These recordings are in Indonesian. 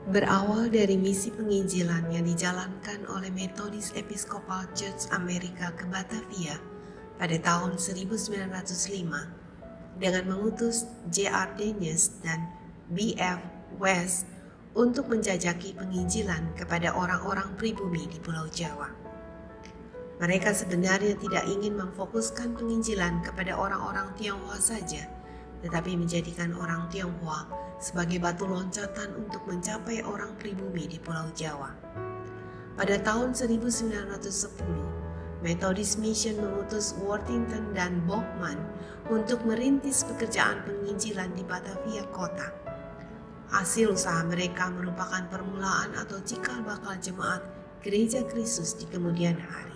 Berawal dari misi penginjilan yang dijalankan oleh Methodist Episcopal Church Amerika ke Batavia pada tahun 1905 dengan mengutus J.R. Daniels dan B.F. West untuk menjajaki penginjilan kepada orang-orang pribumi di Pulau Jawa. Mereka sebenarnya tidak ingin memfokuskan penginjilan kepada orang-orang Tionghoa saja, tetapi menjadikan orang Tionghoa sebagai batu loncatan untuk mencapai orang pribumi di Pulau Jawa. Pada tahun 1910, Methodist Mission mengutus Worthington dan Bachman untuk merintis pekerjaan penginjilan di Batavia Kota. Hasil usaha mereka merupakan permulaan atau cikal bakal jemaat Gereja Kristus di kemudian hari.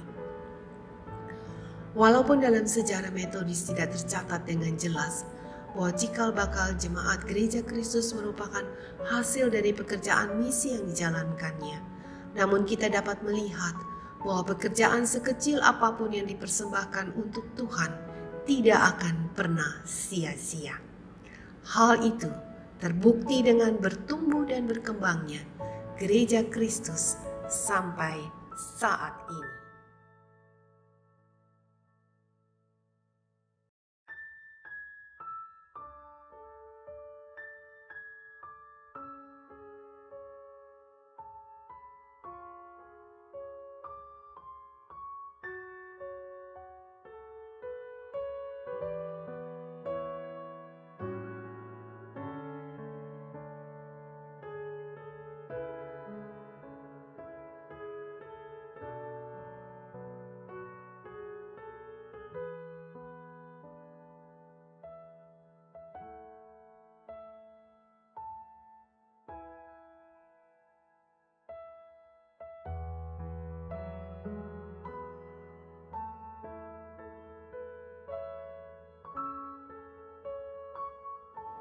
Walaupun dalam sejarah Metodis tidak tercatat dengan jelas bahwa cikal bakal jemaat Gereja Kristus merupakan hasil dari pekerjaan misi yang dijalankannya, namun kita dapat melihat bahwa pekerjaan sekecil apapun yang dipersembahkan untuk Tuhan tidak akan pernah sia-sia. Hal itu terbukti dengan bertumbuh dan berkembangnya Gereja Kristus sampai saat ini.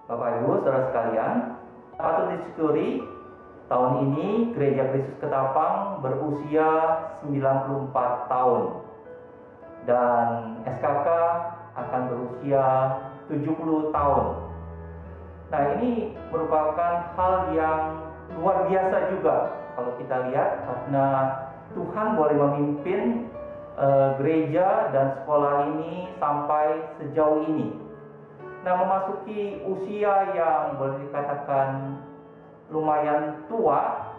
Bapak Ibu, saudara sekalian, patut disyukuri tahun ini Gereja Kristus Ketapang berusia 94 tahun dan SKK akan berusia 70 tahun. Nah, ini merupakan hal yang luar biasa juga kalau kita lihat, karena Tuhan boleh memimpin gereja dan sekolah ini sampai sejauh ini. Nah, memasuki usia yang boleh dikatakan lumayan tua,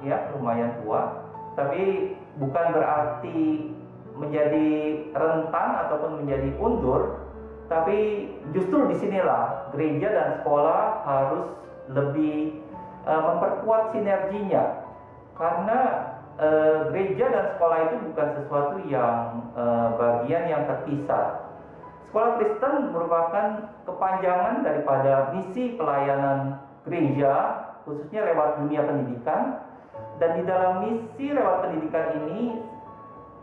tapi bukan berarti menjadi rentan ataupun menjadi undur, tapi justru disinilah gereja dan sekolah harus lebih memperkuat sinerginya, karena gereja dan sekolah itu bukan sesuatu yang bagian yang terpisah. Sekolah Kristen merupakan kepanjangan daripada misi pelayanan gereja, khususnya lewat dunia pendidikan. Dan di dalam misi lewat pendidikan ini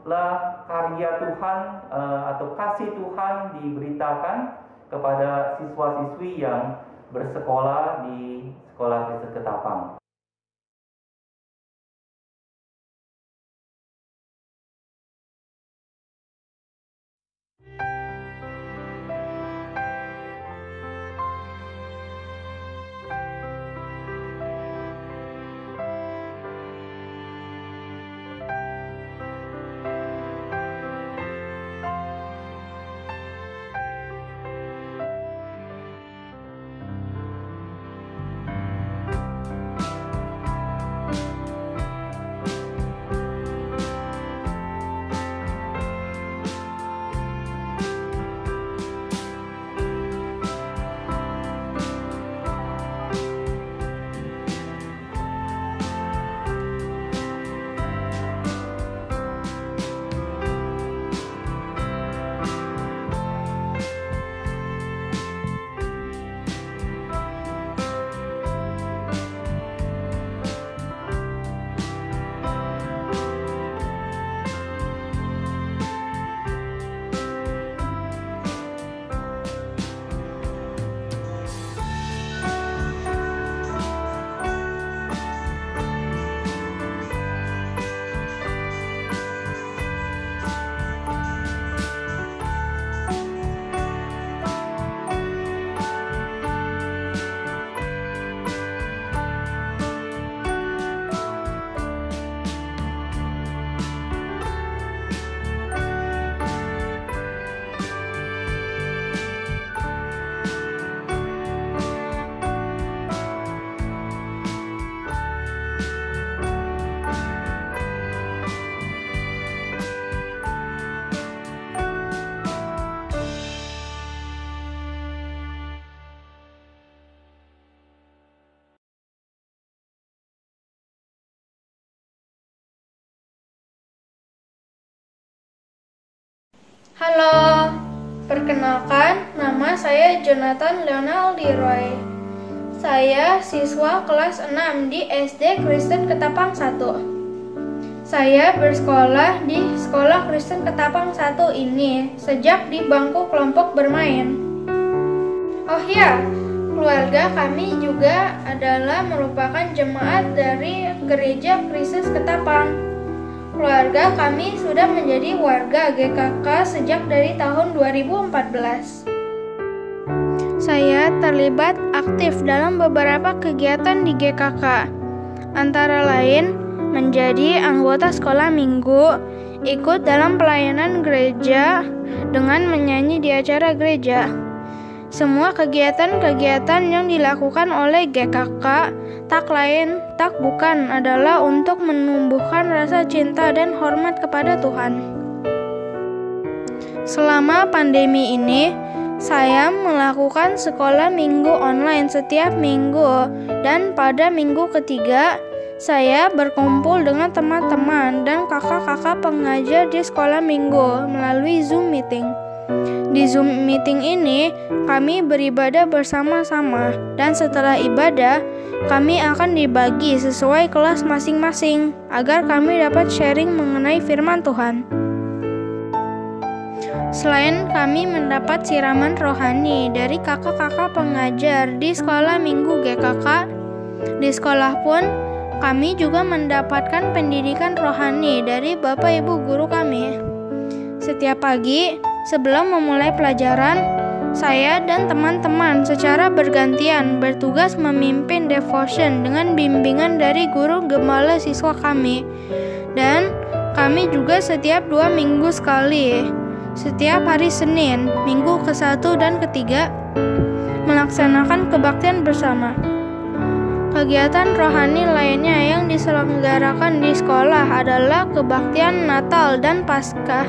lah karya Tuhan atau kasih Tuhan diberitakan kepada siswa-siswi yang bersekolah di Sekolah Kristen Ketapang. Halo, perkenalkan nama saya Jonathan Leonel Leroy. Saya siswa kelas 6 di SD Kristen Ketapang 1. Saya bersekolah di Sekolah Kristen Ketapang 1 ini sejak di bangku kelompok bermain. Oh ya, keluarga kami juga adalah merupakan jemaat dari Gereja Kristus Ketapang. Keluarga kami sudah menjadi warga GKK sejak dari tahun 2014. Saya terlibat aktif dalam beberapa kegiatan di GKK, antara lain menjadi anggota sekolah minggu, ikut dalam pelayanan gereja dengan menyanyi di acara gereja. Semua kegiatan-kegiatan yang dilakukan oleh GKK tak lain tak bukan adalah untuk menumbuhkan rasa cinta dan hormat kepada Tuhan. Selama pandemi ini, saya melakukan sekolah minggu online setiap minggu, dan pada minggu ketiga, saya berkumpul dengan teman-teman dan kakak-kakak pengajar di sekolah minggu melalui Zoom meeting. Di Zoom meeting ini, kami beribadah bersama-sama, dan setelah ibadah, kami akan dibagi sesuai kelas masing-masing agar kami dapat sharing mengenai firman Tuhan. Selain kami mendapat siraman rohani dari kakak-kakak pengajar di sekolah minggu GKK, di sekolah pun kami juga mendapatkan pendidikan rohani dari Bapak Ibu guru kami. Setiap pagi, sebelum memulai pelajaran, saya dan teman-teman secara bergantian bertugas memimpin devotion dengan bimbingan dari guru gembala siswa kami. Dan kami juga setiap 2 minggu sekali, setiap hari Senin, minggu ke-1 dan ke-3, melaksanakan kebaktian bersama. Kegiatan rohani lainnya yang diselenggarakan di sekolah adalah kebaktian Natal dan Paskah,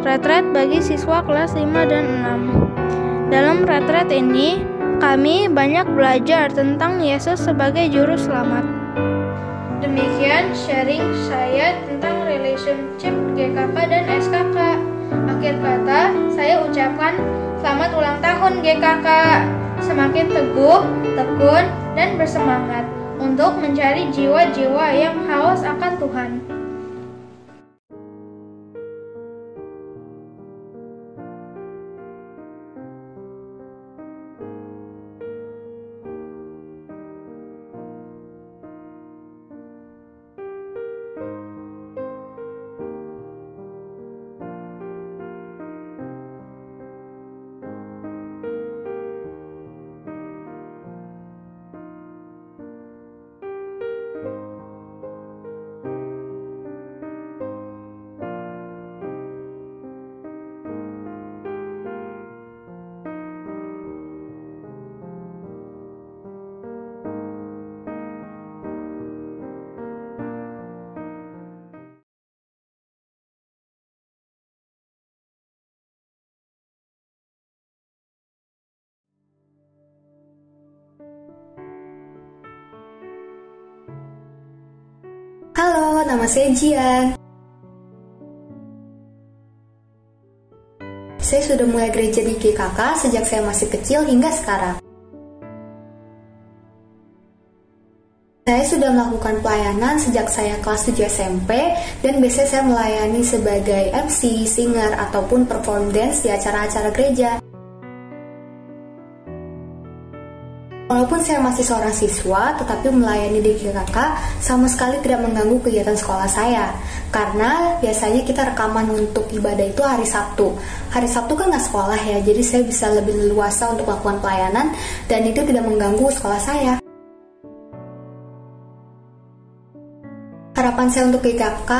retret bagi siswa kelas 5 dan 6. Dalam retret ini, kami banyak belajar tentang Yesus sebagai juru selamat. Demikian sharing saya tentang relationship GKK dan SKK. Akhir kata, saya ucapkan selamat ulang tahun GKK. Semakin teguh, tekun, dan bersemangat untuk mencari jiwa-jiwa yang haus akan Tuhan. Halo, nama saya Jian. Saya sudah mulai gereja di GKK sejak saya masih kecil hingga sekarang. Saya sudah melakukan pelayanan sejak saya kelas 7 SMP, dan biasanya saya melayani sebagai MC, singer, ataupun perform dance di acara-acara gereja. Walaupun saya masih seorang siswa, tetapi melayani di GKK sama sekali tidak mengganggu kegiatan sekolah saya. Karena biasanya kita rekaman untuk ibadah itu hari Sabtu. Hari Sabtu kan nggak sekolah ya, jadi saya bisa lebih leluasa untuk melakukan pelayanan, dan itu tidak mengganggu sekolah saya. Harapan saya untuk GKK,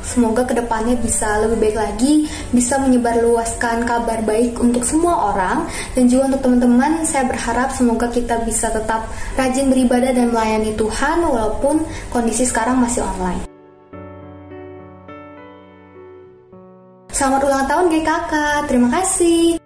semoga kedepannya bisa lebih baik lagi, bisa menyebarluaskan kabar baik untuk semua orang, dan juga untuk teman-teman, saya berharap semoga kita bisa tetap rajin beribadah dan melayani Tuhan walaupun kondisi sekarang masih online. Selamat ulang tahun GKK, terima kasih.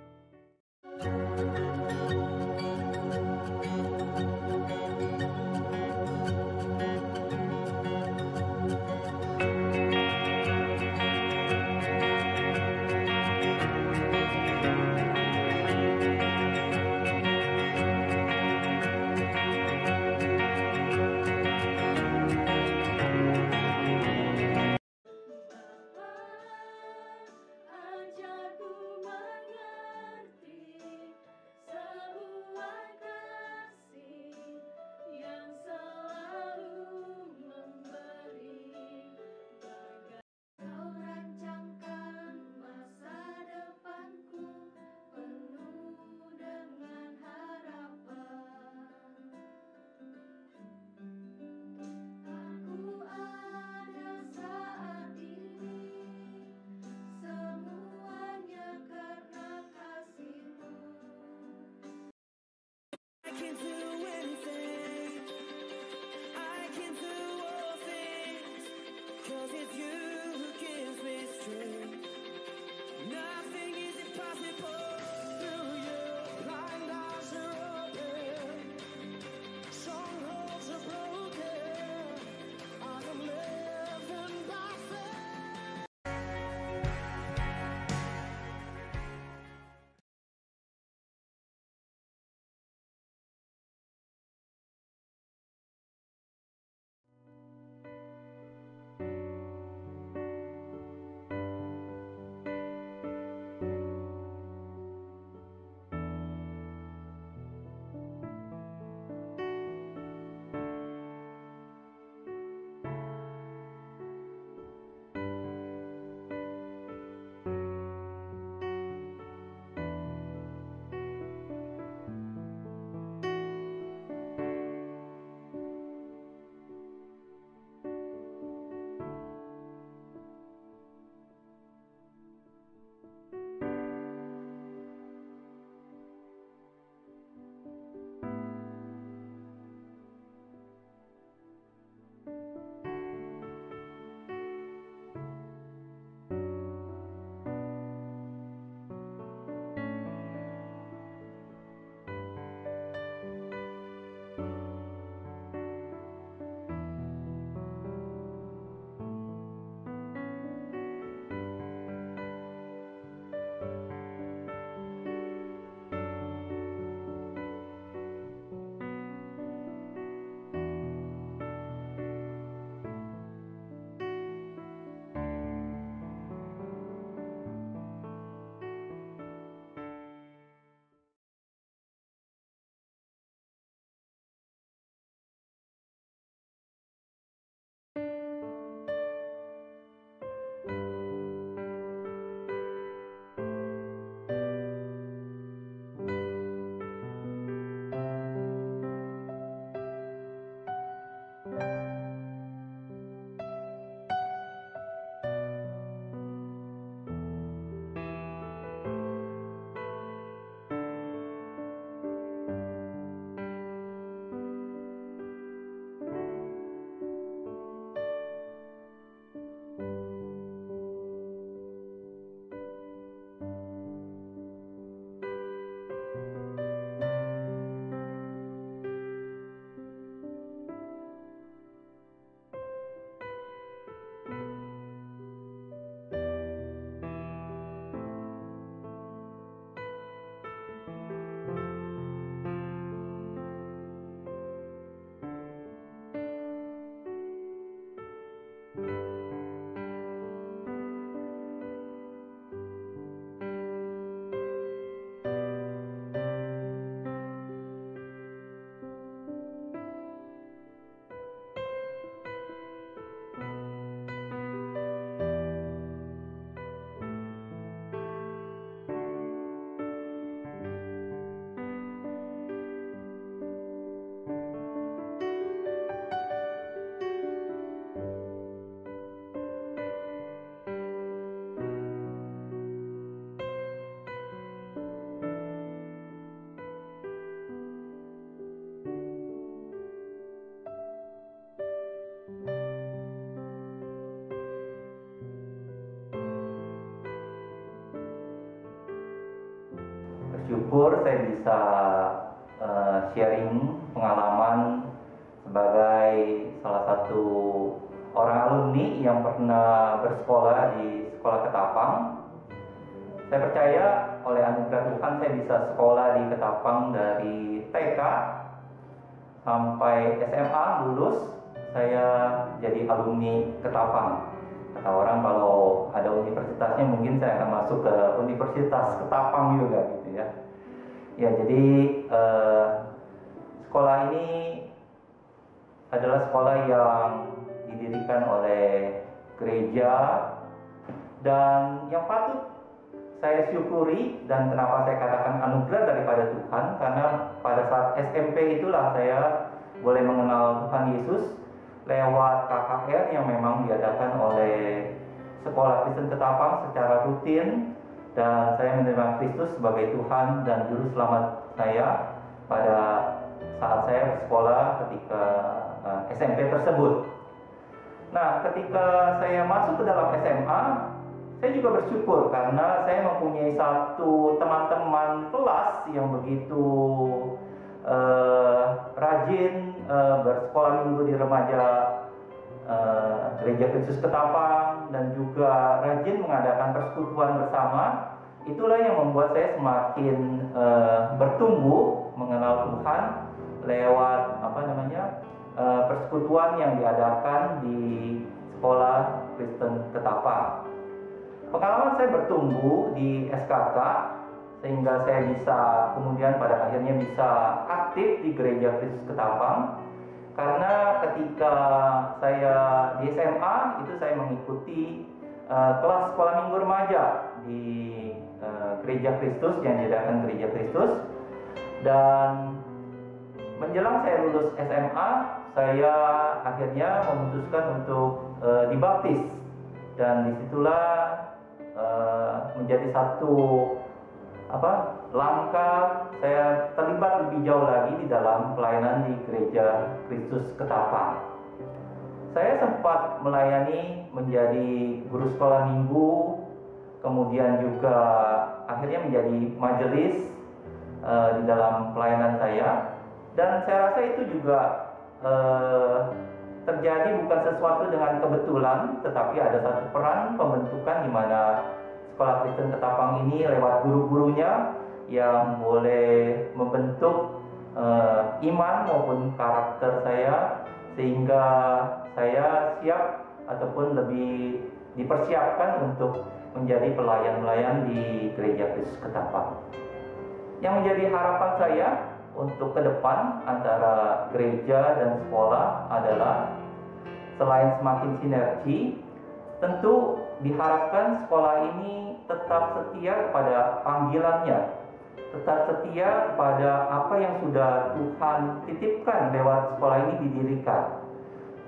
'cause it's you who gives me strength. Nothing is impossible through you. Blind eyes are open, strongholds are broken. I am living by faith. Bersyukur saya bisa sharing pengalaman sebagai salah satu orang alumni yang pernah bersekolah di Sekolah Ketapang. Saya percaya oleh anugerah Tuhan saya bisa sekolah di Ketapang dari TK sampai SMA lulus. Saya jadi alumni Ketapang. Kata orang kalau ada universitasnya mungkin saya akan masuk ke Universitas Ketapang juga gitu ya. Ya jadi sekolah ini adalah sekolah yang didirikan oleh gereja dan yang patut saya syukuri, dan kenapa saya katakan anugerah daripada Tuhan, karena pada saat SMP itulah saya boleh mengenal Tuhan Yesus lewat KKR yang memang diadakan oleh Sekolah Kristen Ketapang secara rutin, dan saya menerima Kristus sebagai Tuhan dan Juru Selamat saya pada saat saya bersekolah ketika SMP tersebut. Nah, ketika saya masuk ke dalam SMA, saya juga bersyukur karena saya mempunyai satu teman-teman kelas yang begitu rajin bersekolah minggu di remaja Gereja Kristus Ketapang dan juga rajin mengadakan persekutuan bersama. Itulah yang membuat saya semakin bertumbuh mengenal Tuhan lewat persekutuan yang diadakan di sekolah Kristen Ketapang. Pengalaman saya bertumbuh di SKK sehingga saya bisa kemudian pada akhirnya bisa aktif di Gereja Kristus Ketapang, karena ketika saya di SMA itu saya mengikuti kelas sekolah minggu remaja di Gereja Kristus yang diadakan Gereja Kristus, dan menjelang saya lulus SMA saya akhirnya memutuskan untuk dibaptis, dan disitulah menjadi satu langkah saya terlibat lebih jauh lagi di dalam pelayanan di Gereja Kristus Ketapang. Saya sempat melayani menjadi guru sekolah minggu, kemudian juga akhirnya menjadi majelis di dalam pelayanan saya, dan saya rasa itu juga terjadi bukan sesuatu dengan kebetulan, tetapi ada satu peran pembentukan di mana sekolah Kristen Ketapang ini lewat guru-gurunya yang boleh membentuk iman maupun karakter saya, sehingga saya siap ataupun lebih dipersiapkan untuk menjadi pelayan-pelayan di Gereja Kristus Ketapang. Yang menjadi harapan saya untuk ke depan antara gereja dan sekolah adalah selain semakin sinergi, tentu diharapkan sekolah ini tetap setia kepada panggilannya, tetap setia kepada apa yang sudah Tuhan titipkan lewat sekolah ini didirikan.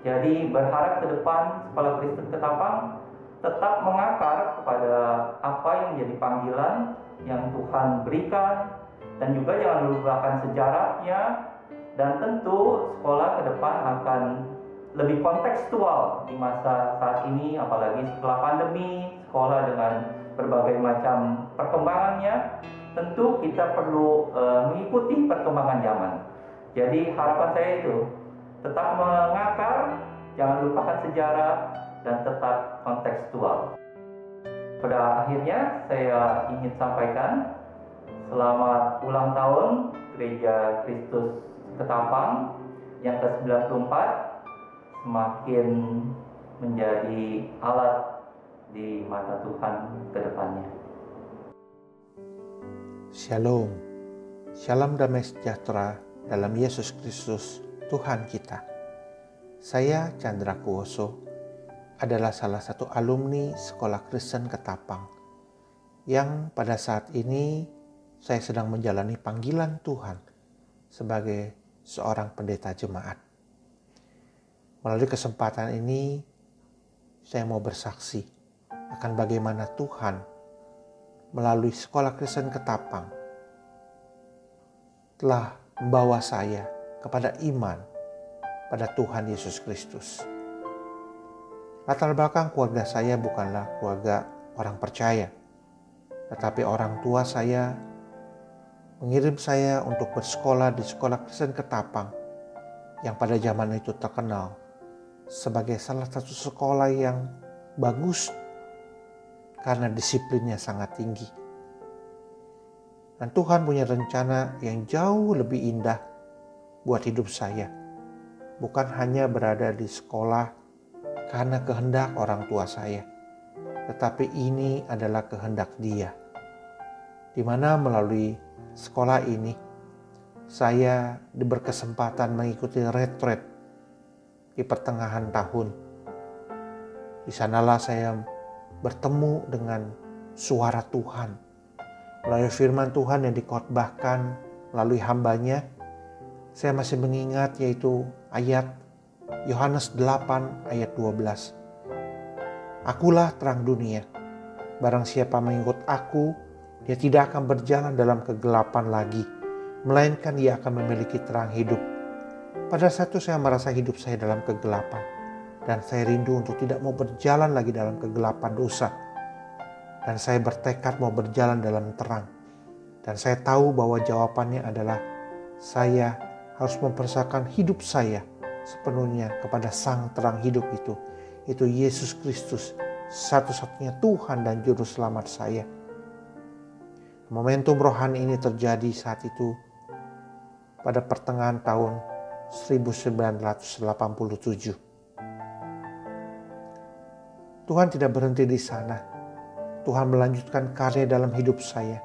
Jadi berharap ke depan sekolah Kristen Ketapang tetap mengakar kepada apa yang menjadi panggilan yang Tuhan berikan, dan juga jangan melupakan sejarahnya, dan tentu sekolah ke depan akan lebih kontekstual di masa saat ini, apalagi setelah pandemi, sekolah dengan berbagai macam perkembangannya, tentu kita perlu mengikuti perkembangan zaman. Jadi harapan saya itu tetap mengakar, jangan lupakan sejarah, dan tetap kontekstual. Pada akhirnya saya ingin sampaikan selamat ulang tahun Gereja Kristus Ketapang yang ke-94, semakin menjadi alat di mata Tuhan ke depannya. Shalom, shalom damai sejahtera dalam Yesus Kristus Tuhan kita. Saya Chandra Kuoso, adalah salah satu alumni Sekolah Kristen Ketapang yang pada saat ini saya sedang menjalani panggilan Tuhan sebagai seorang pendeta jemaat. Melalui kesempatan ini, saya mau bersaksi akan bagaimana Tuhan melalui Sekolah Kristen Ketapang telah membawa saya kepada iman pada Tuhan Yesus Kristus. Latar belakang keluarga saya bukanlah keluarga orang percaya, tetapi orang tua saya mengirim saya untuk bersekolah di Sekolah Kristen Ketapang yang pada zaman itu terkenal sebagai salah satu sekolah yang bagus karena disiplinnya sangat tinggi. Dan Tuhan punya rencana yang jauh lebih indah buat hidup saya. Bukan hanya berada di sekolah karena kehendak orang tua saya, tetapi ini adalah kehendak Dia, di mana melalui sekolah ini saya berkesempatan mengikuti retret di pertengahan tahun. Di sanalah saya bertemu dengan suara Tuhan melalui firman Tuhan yang dikhotbahkan melalui hambanya. Saya masih mengingat, yaitu ayat Yohanes 8 ayat 12. Akulah terang dunia, barang siapa mengikut aku, dia tidak akan berjalan dalam kegelapan lagi, melainkan dia akan memiliki terang hidup. Pada saat itu saya merasa hidup saya dalam kegelapan. Dan saya rindu untuk tidak mau berjalan lagi dalam kegelapan dosa. Dan saya bertekad mau berjalan dalam terang. Dan saya tahu bahwa jawabannya adalah saya harus mempersembahkan hidup saya sepenuhnya kepada Sang Terang hidup itu. Itu Yesus Kristus, satu-satunya Tuhan dan Juru Selamat saya. Momentum rohani ini terjadi saat itu pada pertengahan tahun 1987. Tuhan tidak berhenti di sana. Tuhan melanjutkan karya dalam hidup saya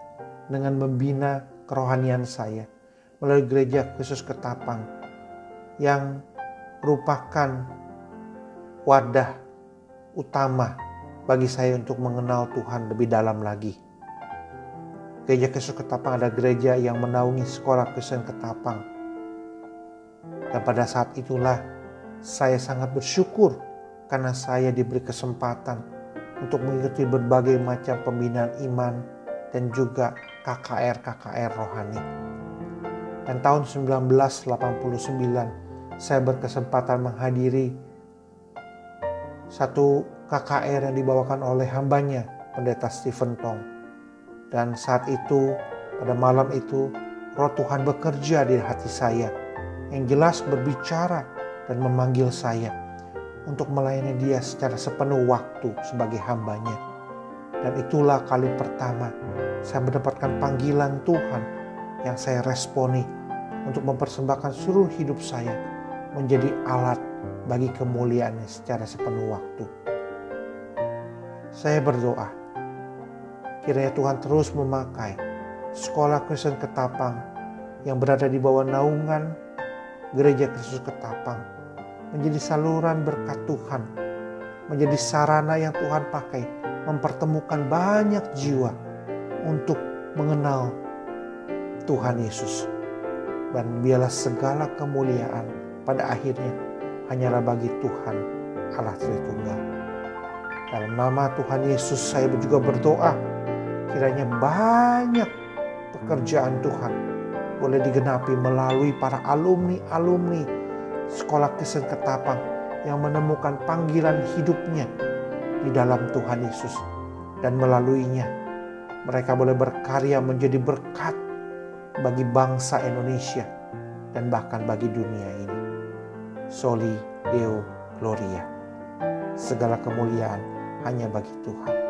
dengan membina kerohanian saya melalui Gereja Kristus Ketapang yang merupakan wadah utama bagi saya untuk mengenal Tuhan lebih dalam lagi. Gereja Kristus Ketapang adalah gereja yang menaungi sekolah Kristen Ketapang. Dan pada saat itulah saya sangat bersyukur karena saya diberi kesempatan untuk mengikuti berbagai macam pembinaan iman dan juga KKR rohani. Dan tahun 1989 saya berkesempatan menghadiri satu KKR yang dibawakan oleh hambanya, Pendeta Stephen Tong. Dan saat itu, pada malam itu, Roh Tuhan bekerja di hati saya, yang jelas berbicara dan memanggil saya untuk melayani Dia secara sepenuh waktu sebagai hambanya. Dan itulah kali pertama saya mendapatkan panggilan Tuhan yang saya responi untuk mempersembahkan seluruh hidup saya menjadi alat bagi kemuliaan-Nya secara sepenuh waktu. Saya berdoa, kiranya Tuhan terus memakai sekolah Kristen Ketapang yang berada di bawah naungan Gereja Kristus Ketapang menjadi saluran berkat Tuhan, menjadi sarana yang Tuhan pakai mempertemukan banyak jiwa untuk mengenal Tuhan Yesus. Dan biarlah segala kemuliaan pada akhirnya hanyalah bagi Tuhan Allah Tritunggal. Dalam nama Tuhan Yesus saya juga berdoa, kiranya banyak pekerjaan Tuhan boleh digenapi melalui para alumni Sekolah Kristen Ketapang yang menemukan panggilan hidupnya di dalam Tuhan Yesus. Dan melaluinya mereka boleh berkarya menjadi berkat bagi bangsa Indonesia dan bahkan bagi dunia ini. Soli Deo Gloria. Segala kemuliaan hanya bagi Tuhan.